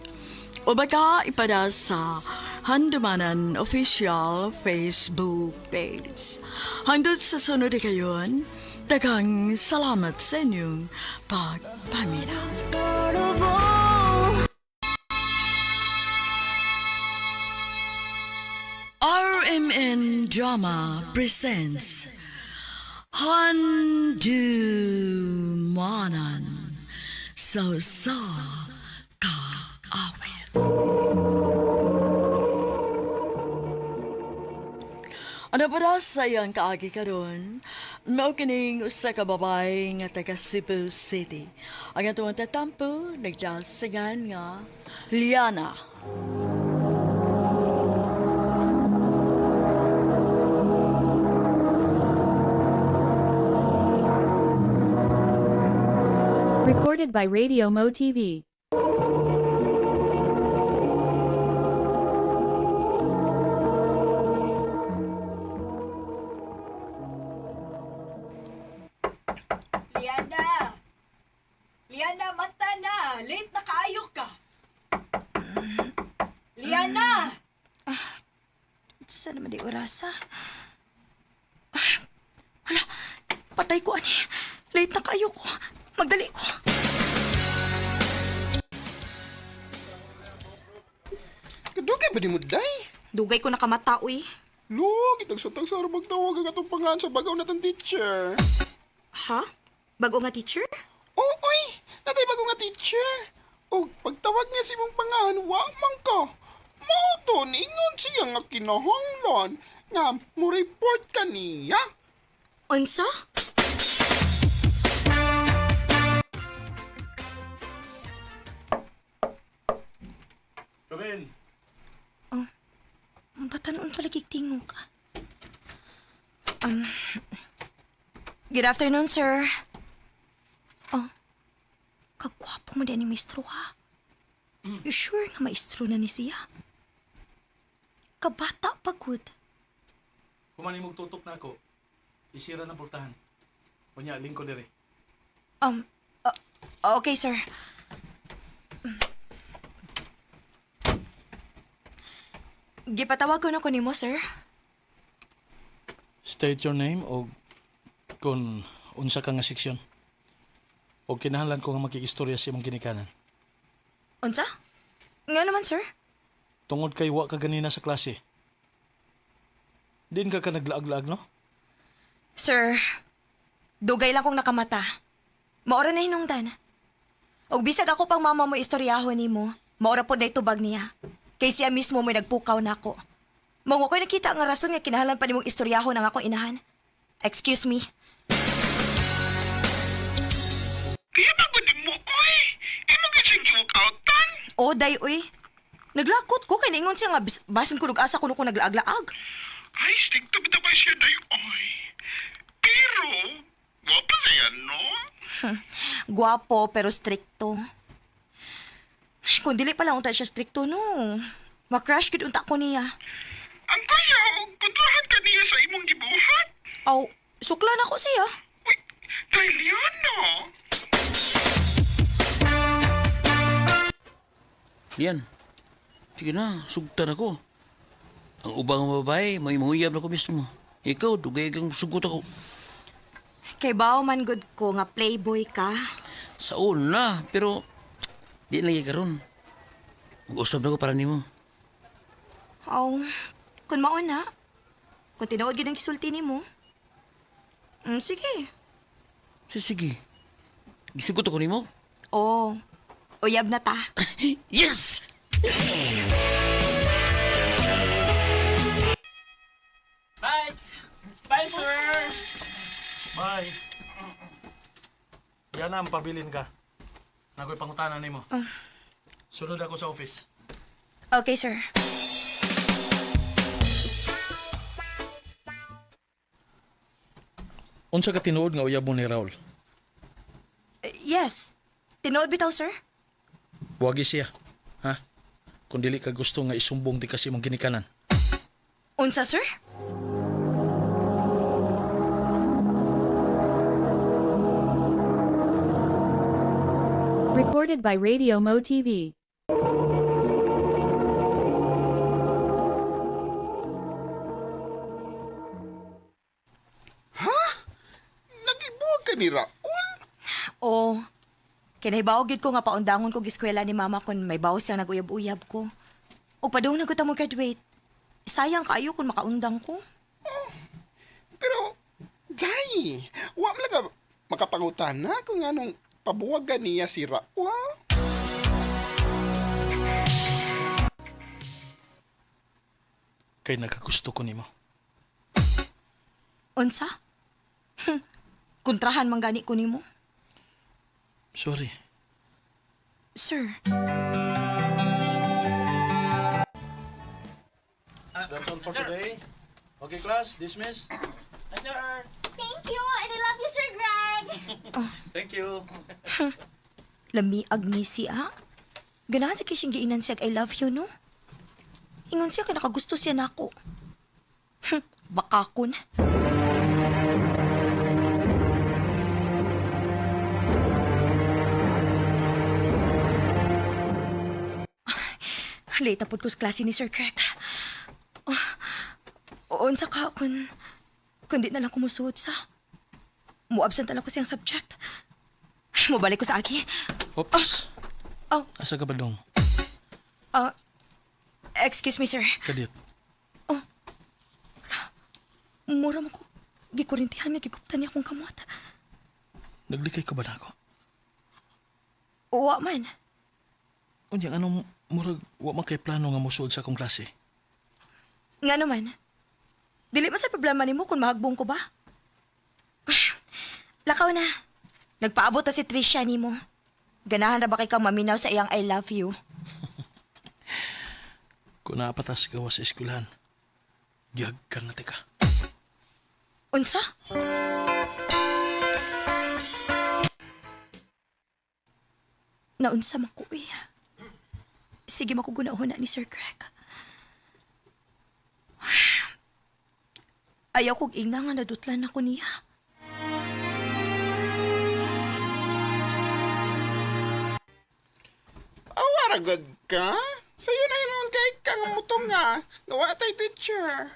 B: O baka ipada sa Handumanan Official Facebook page. Hanggang sa sunod kayon, daghang salamat sa inyong pagpamina.
A: part of all?
B: RMN Drama presents Handumanan sa kaawit. Ano para sa iyang kaagi karon? Mao kining usa ka babae nga taga Cebu City. Ang atong tatampo nagdasingan nga Liana.
C: Recorded by Radio Mo TV.
D: Liana! Liana, mata na! Late na kaayo ka! Liana! Saan naman di orasa? Hala, patay ko, ani. Late na kaayo ko. Magdali ko.
I: Kadugay ba ni mo, day?
D: Dugay ko nakamata, uy.
I: Lo, kitag sutag sa magtawag ang atong pangan sa bagaw natang teacher.
D: Ha? Bago nga teacher?
I: Oo, oy! Natay bago nga teacher. O, pagtawag niya si mong pangan, wa man ka. Mauto, ningon siya nga kinahanglan nga mo report ka niya.
D: Unsa?
E: Come in.
D: Batanon pala kiktingog ka. Good afternoon, sir. Oh, kagwapo mo din ni maestro, ha? You sure nga maestro na ni siya? Kabata pa, good.
E: Kumani mong tutok na ako, isira ng pultahan. Kunya, lingko dire.
D: Okay, sir. Gipatawag ko na ko nimo, sir.
E: State your name o kung unsa ka nga seksyon. O kinahanglan ko nga makikistorya sa imong ginikanan.
D: Unsa? Nga naman, sir?
E: Tungod kay wa ka ganina sa klase. Din ka naglaag-laag, no?
D: Sir, dugay lang kong nakamata. Maora na hinungdan. Og bisag ako pang mama mo istoryahon nimo, maora po na itubag niya. Kay siya mismo may nagpukaw na ako. Mao ko'y nakita nga rason nga kinahanglan pa nimong istoryahon ang akong inahan. Excuse me.
M: Kaya pagod mo, oy. Imo ka siyang giwakautan.
D: O, day, uy. Naglakot ko, kay naingon siya nga basin ko asa ko nung naglaag-laag.
M: Ay, stick to ba siya dayo, oy. Pero, wapa siya, no?
D: Guwapo pero strikto. Kung dili pala unta siya strikto, no. Makrush gid unta ko niya.
M: Ang kaya, kontrahan ka niya sa imong gibuhat.
D: Aw, sukla na ko siya.
M: Dahil yan, no?
L: Yan. Sige na, sugtan ako. Ang ubang babae, may mahuyab na ko mismo. Ikaw, dugay kang sugot ako.
D: Kay bao man good ko nga playboy ka.
L: Sa una, pero di lagi karon. Mag-usap na ko para nimo.
D: Aw, kung mauna. Kung tinuod gid ang kisulti nimo. Sige.
L: Sige. Gisugot ako nimo.
D: Oo. Uyab na ta.
L: Yes!
E: Bye! Bye, sir! Bye! Yan na, pabilin ka. Nakoy pangutanan nimo. Sunod ako sa office.
D: Okay, sir.
E: Unsa ka tinuod nga uyab mo ni Raul?
D: Yes. Tinuod bitaw, sir?
E: Wagi siya. Ha? Kung dili ka gusto nga isumbong di kasi mong ginikanan.
D: Unsa, sir?
C: Recorded by Radio Mo TV.
G: Nagibuwag ka ni Raul?
D: Oo. Kinahibawag gid ko nga paundangon ko giskwela ni mama kung may bawas siyang naguyab-uyab ko. O pa daw naguta mo graduate. Sayang kaayo kung makaundang ko.
G: Pero, Jai, wa man lang ka makapangutan na kung anong pabuwagan niya si Raul.
E: Kay nakagusto ko nimo.
D: Unsa? Kontrahan man gani ko nimo.
E: Sorry.
D: Sir.
E: That's all for today. Okay, class, dismiss.
F: Thank you, and I love you, Sir Greg.
E: Thank you.
D: Lamiag ni siya. Ganahan sa kising giinan siya I love you, no? Ingon siya ka nakagusto siya nako. Bakakon. Late na po ko sa klase ni Sir Craig. Unsa ka kung di na lang kumusuod sa mo-absent na lang ko siyang subject. Mubalik ko sa aki.
E: Oops.
D: Oh.
E: Asa ka ba dong?
D: Excuse me, sir.
E: Kadit.
D: Mura mo ko. Gikurintihan nga giguptan niya akong kamot.
E: Naglikay ka ba na ako?
D: Uwa man.
E: Unya, anong murag wa man kay plano nga musuod sa akong klase?
D: Nga naman. Dili man sa problema nimo kung mahagbong ko ba? Lakaw na. Nagpaabot na si Trisha nimo. Ganahan na ba kay kang maminaw sa iyang I love you?
E: Kung naapatas ka sa eskwelahan, giyag ka na tika.
D: Unsa? Naunsa man ko eh. Sige makugunahon na ni Sir Craig. Ayaw kong ingna nga nadutlan ako niya.
G: Awaragad ka? Sa'yo na yun kay kang mutong nga. Nawala tayo teacher.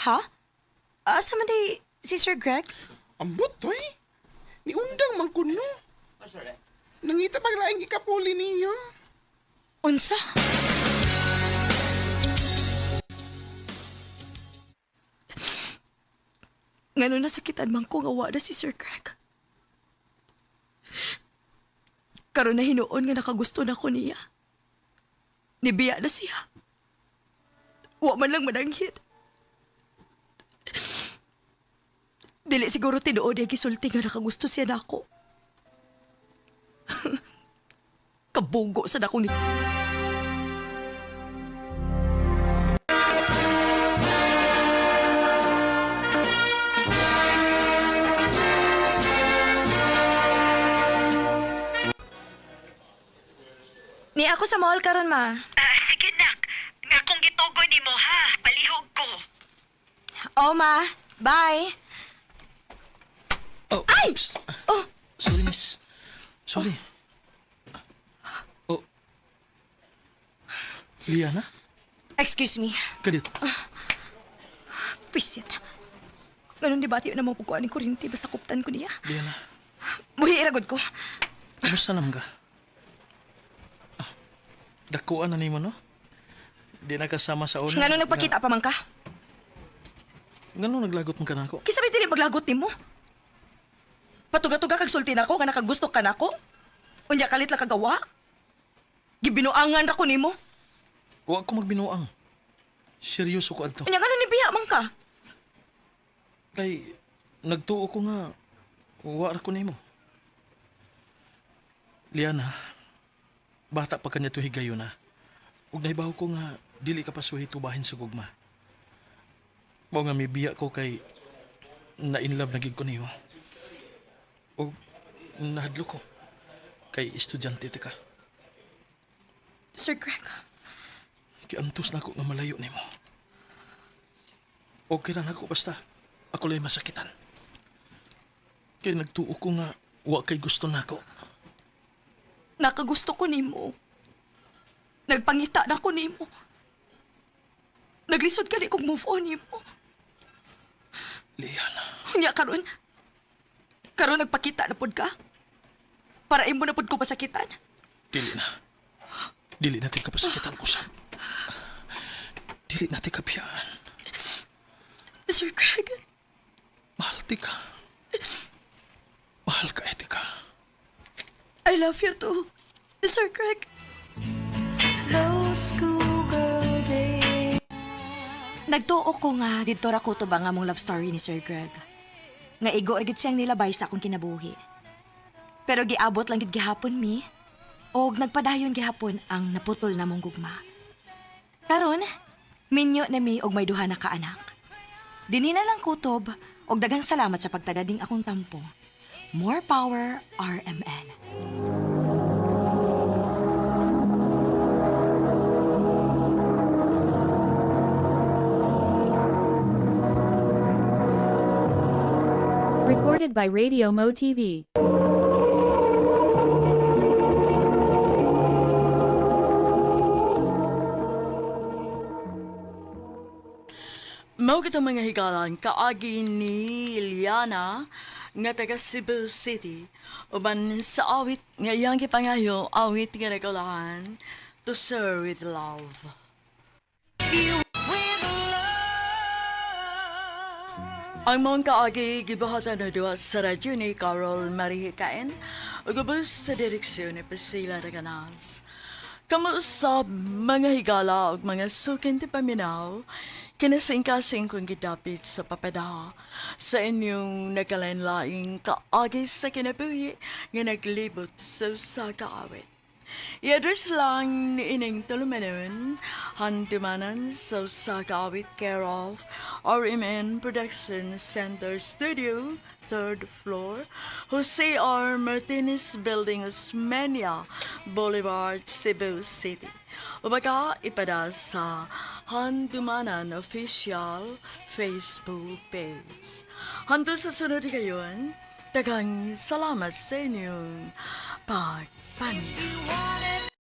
D: Ha? Asa man di si Sir Greg?
G: Ambot, oy.
N: Ni undang man kuno. Nangita pag laing ikapuli niya.
D: Unsa? Ngano nasakitan man ko nga wa na si Sir Craig. Karon na hinuon nga nakagusto na ko niya. Nibiya na siya. Wa man lang mananghid. Dili siguro tinuod ay gisulti nga nakagusto siya na ako. Kabugo sa dako ni... Ni ako sa mall karon ma.
H: Sige, nak. Nga kung gitugo ni mo, ha? Palihog ko.
D: Oh ma, bye.
E: Oh,
D: Ay!
E: oops.
D: Oh,
E: Sorry, miss. Sorry. Oh. Liana?
D: excuse me.
E: Kadit.
D: Pisit. Ganun di ba tiyo na mong pagkuhan ng kurinti basta kuptan ko niya?
E: Liana,
D: Buhi iragod ko.
E: kumusta naman ka? Dakuan na ni mo, no? Di na kasama sa una.
D: Ngano nagpakita pa man ka?
E: Ngano naglagot mo ka na ako?
D: Kisa may dili maglagot ni mo? Patuga-tuga kag sulti na ko, nga nakagusto ka na ko? Unya kalit lang kagawa? Gibinuangan ra ko nimo.
E: Huwag ko magbinuang. Seryoso ko adto.
D: Unya ngano ni biya man ka?
E: Kay, nagtuo ko nga, uwa ra ko nimo. Liana, bata pa kanya to higayon na. Ug naibaw ko nga, dili ka pa suhi tubahin sa gugma. Mao nga may biya ko kay, na-inlove na gid ko nimo. O nahadlo ko, kay estudyante ti ka.
D: Sir Greg,
E: Kiantos na ako nga malayo nimo. Okay ra na ako basta, ako lay masakitan. Kaya nagtuo ko nga, wa kay gusto na ako.
D: nakagusto ko nimo. Nagpangita na ko nimo. Naglisod ka di kong move on nimo.
E: Liana.
D: Unya karon nagpakita na pod ka? Para imo na pod ko pasakitan?
E: Dili na. Dili natin kapasakitan ko sa... Dili natin kabiyaan.
D: Sir Craig,
E: Mahal ti ka. Mahal ka, Etika.
D: I love you too. Sir Craig. Nagtuo ko nga dito ra ko to ba nga mong love story ni Sir Greg. Nga igo ra gid siyang nilabay sa akong kinabuhi. Pero giabot lang gid gihapon mi og nagpadayon gihapon ang naputol na mong gugma. Karon, minyo na mi og may duha na ka anak. Dinhi na lang kutob og daghang salamat sa pagtagading akong tampo. More power, RMN.
C: Recorded by Radio Mo TV.
B: Mao kita mga higalan kaagi ni Liana nga taga Cebu City uban sa awit nga iyang gipangayo awit nga nagulahan To Serve with Love. Ang mong kaagi gibuhatan na duwa sa radyo ni Carol Marihikain ug ubos sa direksyon ni Priscilla Raganas. Kamuusap mga higala ug mga sukin ti paminaw, kinasing-kasing kong gidapit sa papadaha sa inyong nagkalenlaing kaagi sa kinabuhi nga naglibot sa usa ka awit. I-address lang ni Ining Tulumanon, handumanan sa usa ka awit care of RMN Production Center Studio, 3rd floor, Jose R. Martinez Building, Osmeña Boulevard, Cebu City. O baka ipada sa Handumanan Official Facebook page. Hantod sa sunod kayon, daghang salamat sa inyong